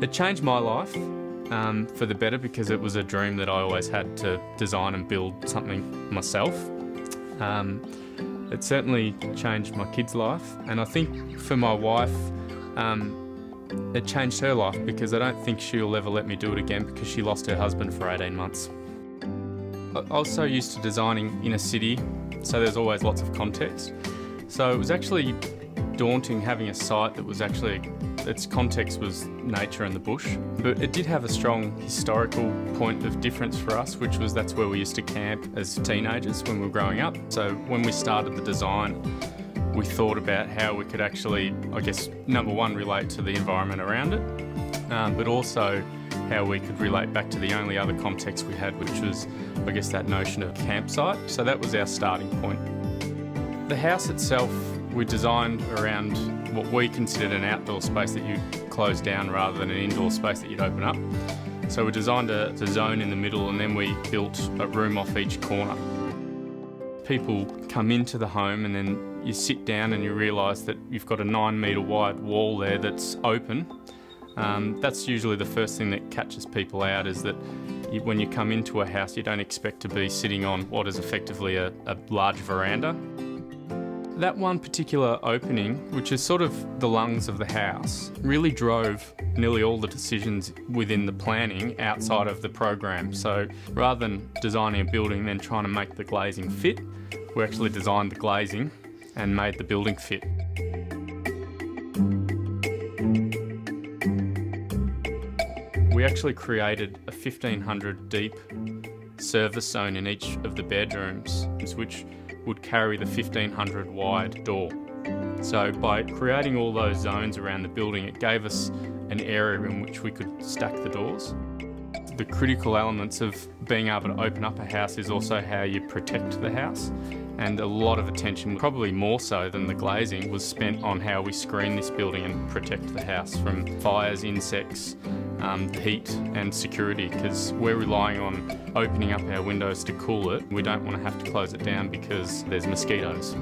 It changed my life for the better because it was a dream that I always had to design and build something myself. It certainly changed my kid's life, and I think for my wife, it changed her life because I don't think she'll ever let me do it again because she lost her husband for 18 months. I was so used to designing in a city, so there's always lots of context. So it was actually daunting having a site that was actually, its context was nature and the bush. But it did have a strong historical point of difference for us, which was that's where we used to camp as teenagers when we were growing up. So when we started the design, we thought about how we could actually, I guess, number one, relate to the environment around it, but also how we could relate back to the only other context we had, which was, I guess, that notion of campsite. So that was our starting point. The house itself, we designed around what we considered an outdoor space that you close down rather than an indoor space that you'd open up. So we designed a zone in the middle, and then we built a room off each corner. People come into the home and then you sit down and you realise that you've got a 9-metre wide wall there that's open. That's usually the first thing that catches people out, is that when you come into a house you don't expect to be sitting on what is effectively a large veranda. That one particular opening, which is sort of the lungs of the house, really drove nearly all the decisions within the planning outside of the program. So rather than designing a building and then trying to make the glazing fit, we actually designed the glazing and made the building fit. We actually created a 1500 deep service zone in each of the bedrooms, which would carry the 1500 wide door. So by creating all those zones around the building, it gave us an area in which we could stack the doors. The critical elements of being able to open up a house is also how you protect the house. And a lot of attention, probably more so than the glazing, was spent on how we screen this building and protect the house from fires, insects, heat and security, because we're relying on opening up our windows to cool it. We don't want to have to close it down because there's mosquitoes.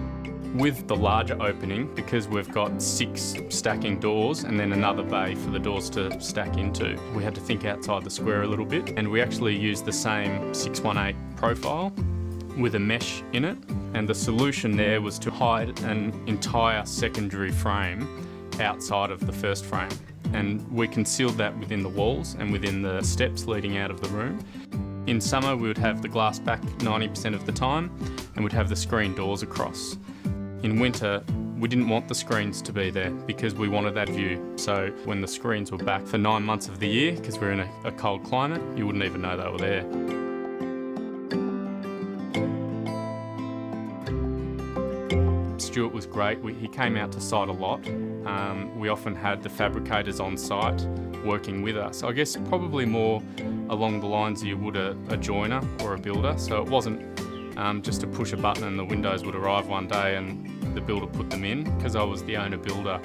With the larger opening, because we've got 6 stacking doors and then another bay for the doors to stack into, we had to think outside the square a little bit, and we actually used the same 618 profile with a mesh in it, and the solution there was to hide an entire secondary frame outside of the first frame, and we concealed that within the walls and within the steps leading out of the room. In summer we would have the glass back 90% of the time, and we'd have the screen doors across. In winter we didn't want the screens to be there because we wanted that view, so when the screens were back for 9 months of the year, because we're in a cold climate, you wouldn't even know they were there. Stuart was great. He came out to site a lot. We often had the fabricators on site working with us. I guess probably more along the lines you would a joiner or a builder. So it wasn't just to push a button and the windows would arrive one day and the builder put them in. Because I was the owner builder,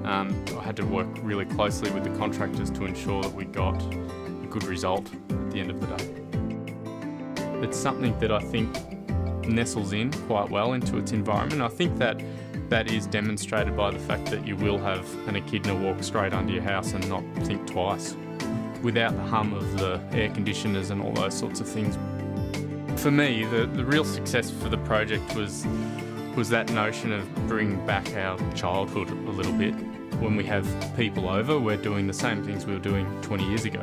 I had to work really closely with the contractors to ensure that we got a good result at the end of the day. It's something that I think nestles in quite well into its environment. I think that is demonstrated by the fact that you will have an echidna walk straight under your house and not think twice, without the hum of the air conditioners and all those sorts of things. For me, the real success for the project was that notion of bringing back our childhood a little bit. When we have people over, we're doing the same things we were doing 20 years ago.